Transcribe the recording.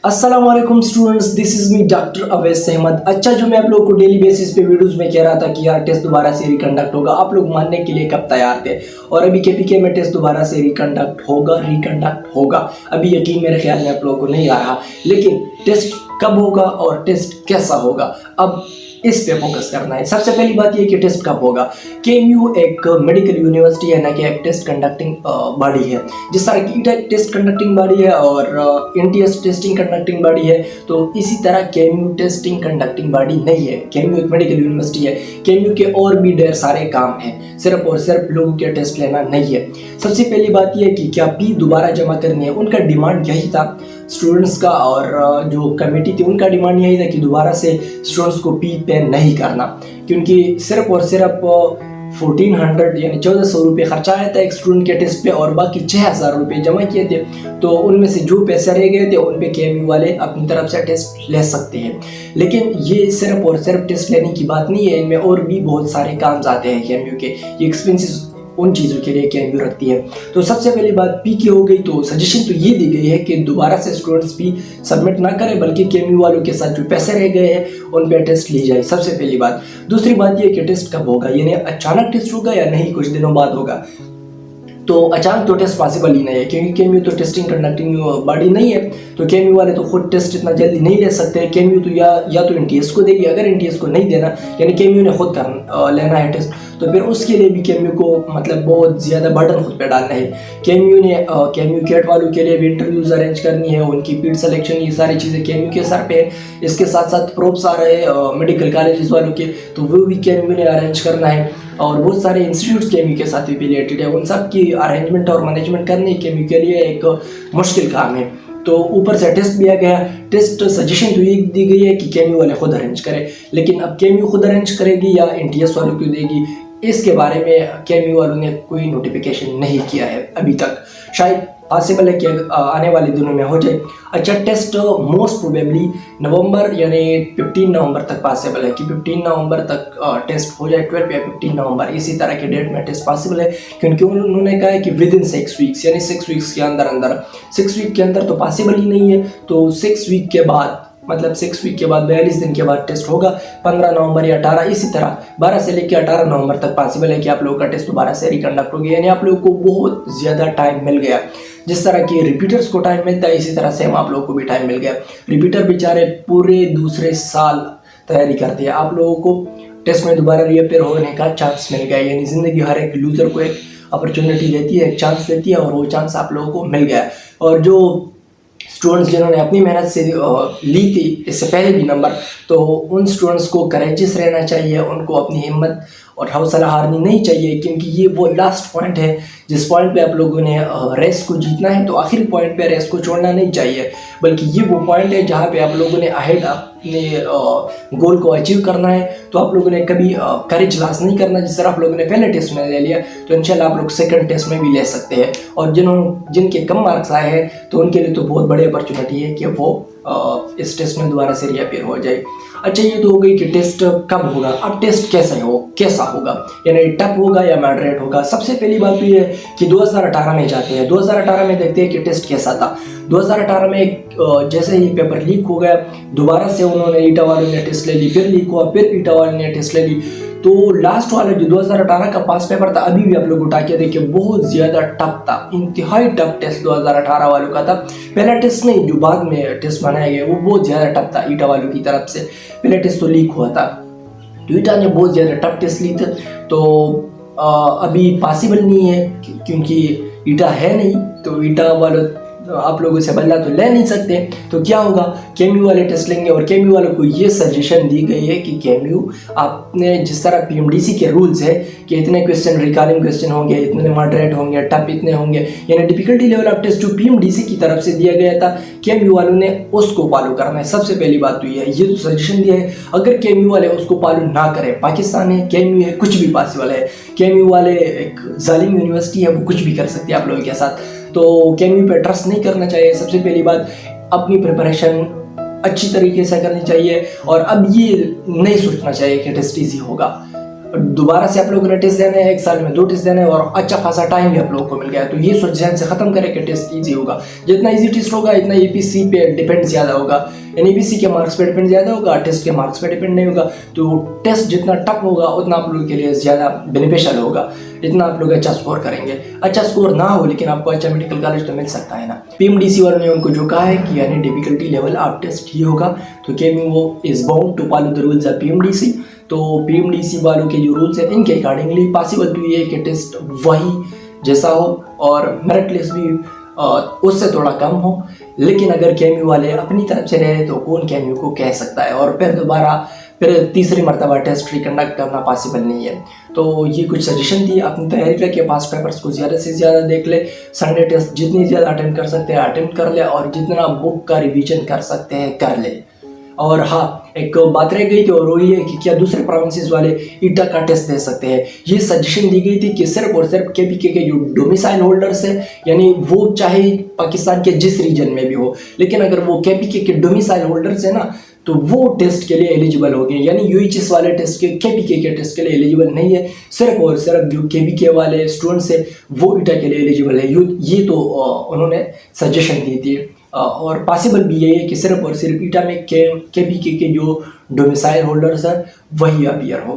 अस्सलाम वालेकुम students, this is me doctor Awais Ahmed. अच्छा, जो मैं आप लोगों को डेली बेसिस पे वीडियोस में कह रहा था कि यार टेस्ट दोबारा से रिकंडक्ट होगा, आप लोग मानने के लिए कब तैयार थे? और अभी केपीके में टेस्ट दोबारा से रिकंडक्ट होगा। अभी यकीन मेरे ख्याल में आप लोगों को नहीं आ रहा, लेकिन टेस्ट कब होगा और टेस्ट कैसा होगा, अब इस पे फोकस करना है। सबसे पहली बात ये कि टेस्ट कब होगा। केएमयू एक मेडिकल यूनिवर्सिटी है, ना कि एक टेस्ट कंडक्टिंग बॉडी है। जिस तरह की ईटा टेस्ट कंडक्टिंग बॉडी है और एनटीएस टेस्टिंग कंडक्टिंग बॉडी है, तो इसी तरह केएमयू टेस्टिंग कंडक्टिंग बॉडी नहीं है। केएमयू एक मेडिकल यूनिवर्सिटी है। केएमयू के और भी ढेर सारे काम हैं, सिर्फ और सिर्फ लोगों के टेस्ट लेना नहीं है। सबसे पहली बात यह है कि क्या फी दोबारा जमा करनी है। उनका डिमांड यही था स्टूडेंट्स का, और जो कमेटी थी उनका डिमांड यही था कि दोबारा से स्टूडेंट्स को फी पे नहीं करना, क्योंकि सिर्फ और सिर्फ 1400 यानी 1400 रुपये खर्चा आया था एक स्टूडेंट के टेस्ट पे, और बाकी 6000 रुपये जमा किए थे। तो उनमें से जो पैसे रह गए थे उन पे केएमयू वाले अपनी तरफ से टेस्ट ले सकते हैं। लेकिन ये सिर्फ और सिर्फ टेस्ट लेने की बात नहीं है, इनमें और भी बहुत सारे काम आते हैं केएमयू के। ये एक्सपेंसेस उन चीज़ों के लिए केएमयू रखती है। तो सबसे पहली बात पी की हो गई, तो सजेशन तो ये दी गई है कि दोबारा से स्टूडेंट्स पी सबमिट ना करें, बल्कि केएमयू वालों के साथ जो पैसे रह गए हैं उन पे टेस्ट ली जाए। सबसे पहली बात। दूसरी बात ये कि टेस्ट कब होगा, यानी अचानक टेस्ट होगा या नहीं कुछ दिनों बाद होगा। तो अचानक तो टेस्ट पॉसिबल ही नहीं है, क्योंकि केएमयू तो टेस्टिंग कंडक्टिंग बॉडी नहीं है। तो केएमयू वाले तो खुद टेस्ट इतना जल्दी नहीं ले सकते। केएमयू तो या तो एनटीएस को देगी, अगर एनटीएस को नहीं देना यानी केएमयू ने खुद लेना है टेस्ट, तो फिर उसके लिए भी केएमयू को मतलब बहुत ज़्यादा बर्डन खुद पे डालना है। केएमयू कैट वालों के लिए भी इंटरव्यूज अरेंज करनी है, उनकी पीड सिलेक्शन, ये सारी चीज़ें केएमयू के सर पे है। इसके साथ साथ प्रोब्स आ रहे हैं मेडिकल कॉलेजेस वालों के, तो वो भी केएमयू ने अरेंज करना है। और बहुत सारे इंस्टीट्यूट्स केएमयू के साथ भी रिलेटेड है, उन सब की अरेंजमेंट और मैनेजमेंट करनी केएमयू के लिए एक मुश्किल काम है। तो ऊपर से टेस्ट भी आ गया। टेस्ट सजेशन तो ये दी गई है कि केएमयू वाले खुद अरेंज करें, लेकिन अब केएमयू खुद अरेंज करेगी या एनटीएस वालों को देगी, इसके बारे में केएमयू वालों ने कोई नोटिफिकेशन नहीं किया है अभी तक। शायद पॉसिबल है कि आने वाले दिनों में हो जाए। अच्छा, टेस्ट मोस्ट प्रोबेबली नवंबर यानी 15 नवंबर तक पॉसिबल है कि 15 नवंबर तक टेस्ट हो जाए। 12 या 15 नवंबर इसी तरह के डेट में टेस्ट पॉसिबल है, क्योंकि उन्होंने कहा है कि विद इन 6 वीक्स यानी 6 वीक्स के अंदर 6 वीक के अंदर तो पॉसिबल ही नहीं है। तो 6 वीक के बाद मतलब 6 वीक के बाद 42 दिन के बाद टेस्ट होगा। 15 नवंबर या 18, इसी तरह 12 से लेकर 18 नवंबर तक पॉसिबल है कि आप लोगों का टेस्ट दोबारा से रिकंडक्ट हो गया। यानी आप लोगों को बहुत ज़्यादा टाइम मिल गया। जिस तरह की रिपीटर्स को टाइम मिलता है, इसी तरह से हम आप लोगों को भी टाइम मिल गया। रिपीटर बेचारे पूरे दूसरे साल तैयारी करते हैं, आप लोगों को टेस्ट में दोबारा रीअपेयर होने का चांस मिल गया। यानी ज़िंदगी हर एक लूज़र को एक अपॉर्चुनिटी देती है, एक चांस देती है, और वो चांस आप लोगों को मिल गया। और जो स्टूडेंट्स जिन्होंने अपनी मेहनत से ली थी इससे पहले भी नंबर, तो उन स्टूडेंट्स को करेजियस रहना चाहिए, उनको अपनी हिम्मत और हौसला हारनी नहीं चाहिए, क्योंकि ये वो लास्ट पॉइंट है जिस पॉइंट पे आप लोगों ने रेस को जीतना है। तो आखिरी पॉइंट पे रेस को छोड़ना नहीं चाहिए, बल्कि ये वो पॉइंट है जहाँ पे आप लोगों ने अहेड अपने गोल को अचीव करना है। तो आप लोगों ने कभी करेज लॉस नहीं करना। जिस तरह आप लोगों ने पहले टेस्ट में ले लिया, तो इंशाल्लाह आप लोग सेकंड टेस्ट में भी ले सकते हैं। और जिनके कम मार्क्स आए हैं, तो उनके लिए तो बहुत बड़ी अपॉर्चुनिटी है कि वो इस टेस्ट में दोबारा से रीअपेयर हो जाए। अच्छा, ये तो हो गई कि टेस्ट कब होगा। अब टेस्ट कैसा होगा, यानी टफ होगा या मॉडरेट होगा। सबसे पहली बात तो ये है कि 2018 में जाते हैं। 2018 में देखते हैं कि टेस्ट कैसा था। 2018 में जैसे ही पेपर लीक हो गया, दोबारा से उन्होंने ईटा वालों ने टेस्ट ले ली, फिर लीक हुआ, फिर ईटा वालों ने टेस्ट ले ली। तो लास्ट वाला जो 2018 का पास पेपर था, अभी भी आप लोग उठा के देखिए, बहुत ज़्यादा टफ था। इंतहाई टफ टेस्ट 2018 वालों का था। पहला टेस्ट नहीं, जो बाद में टेस्ट बनाया गया, वो बहुत ज़्यादा टफ था ईटा वालों की तरफ से। पहला टेस्ट तो लीक हुआ था, तो ईटा ने बहुत ज़्यादा टफ टेस्ट ली थी। तो अभी पॉसिबल नहीं है, क्योंकि ईटा है नहीं, तो ईटा वालों आप लोगों से बदला तो ले नहीं सकते। तो क्या होगा, केएमयू वाले टेस्ट लेंगे। और केएमयू वालों को ये सजेशन दी गई है कि केएमयू आपने जिस तरह पीएमडीसी के रूल्स है कि इतने क्वेश्चन रिकॉर्डिंग क्वेश्चन होंगे, इतने मॉडरेट होंगे, टफ इतने होंगे, यानी डिफिकल्टी लेवल ऑफ टेस्ट जो पीएमडीसी की तरफ से दिया गया था, केएमयू वालों ने उसको फॉलो करना है। सबसे पहली बात तो ये तो सजेशन दिया है। अगर केएमयू वाले उसको फॉलो ना करें, पाकिस्तान है, केएमयू है, कुछ भी पॉसिबल है। केएमयू वाले एक जालिम यूनिवर्सिटी है, वो कुछ भी कर सकती है आप लोगों के साथ। तो केएमयू पे ट्रस्ट नहीं करना चाहिए। सबसे पहली बात, अपनी प्रिपरेशन अच्छी तरीके से करनी चाहिए, और अब ये नहीं सोचना चाहिए कि टेस्ट ईजी होगा। दोबारा से आप लोगों ने टेस्ट देना है, 1 साल में 2 टेस्ट देना है और अच्छा खासा टाइम भी आप लोगों को मिल गया। तो ये सोच ध्यान से खत्म करें कि टेस्ट ईजी होगा। जितना ईजी टेस्ट होगा इतना ईपीसी पे डिपेंड ज़्यादा होगा, यानी ईपीसी के मार्क्स पे डिपेंड ज़्यादा होगा, टेस्ट के मार्क्स पे डिपेंड नहीं होगा। तो टेस्ट जितना टफ होगा उतना आप लोगों के लिए ज़्यादा बेनिफिशियल होगा, इतना आप लोग अच्छा स्कोर करेंगे। अच्छा स्कोर ना हो लेकिन आपको अच्छा मेडिकल कॉलेज तो मिल सकता है ना। पीएमडीसी वालों ने उनको जो कहा है कि यानी डिफिकल्टी लेवल आप टेस्ट ही होगा, तो KU is bound to follow the rules of PMDC. तो पीएमडीसी वालों के जो रूल्स हैं इनके अकॉर्डिंगली पॉसिबल तो ये है कि टेस्ट वही जैसा हो और मेरिट लिस्ट भी उससे थोड़ा कम हो। लेकिन अगर केयू वाले अपनी तरफ से रहे तो कौन केयू को कह सकता है, और फिर तीसरी मरतबा टेस्ट रिकंडक्ट करना पॉसिबल नहीं है। तो ये कुछ सजेशन थी, अपनी तैयारी करके पास पेपर्स को ज़्यादा से ज़्यादा देख ले, संडे टेस्ट जितनी ज़्यादा अटेंड कर सकते हैं अटेंड कर ले, और जितना बुक का रिवीजन कर सकते हैं कर ले। और हाँ, एक बात रह गई थी और वो ये है कि क्या दूसरे प्रोविंसेस वाले ईटा का टेस्ट दे सकते हैं। ये सजेशन दी गई थी कि सिर्फ और सिर्फ केपीके के जो डोमिसाइल होल्डर्स हैं, यानी वो चाहे पाकिस्तान के जिस रीजन में भी हो, लेकिन अगर वो केपीके के डोमिसाइल होल्डर्स हैं ना तो वो टेस्ट के लिए एलिजिबल हो गए। यानी यूएचएस वाले टेस्ट के केपीके के टेस्ट के लिए एलिजिबल नहीं है, सिर्फ और सिर्फ जो केपीके वाले स्टूडेंट्स हैं वो ईटा के लिए एलिजिबल है। ये तो उन्होंने सजेशन दी थी। और पॉसिबल भी यही है कि सिर्फ और सिर्फ ईटा में केपीके के जो डोमिसाइल होल्डर्स हैं वही अपीयर हो।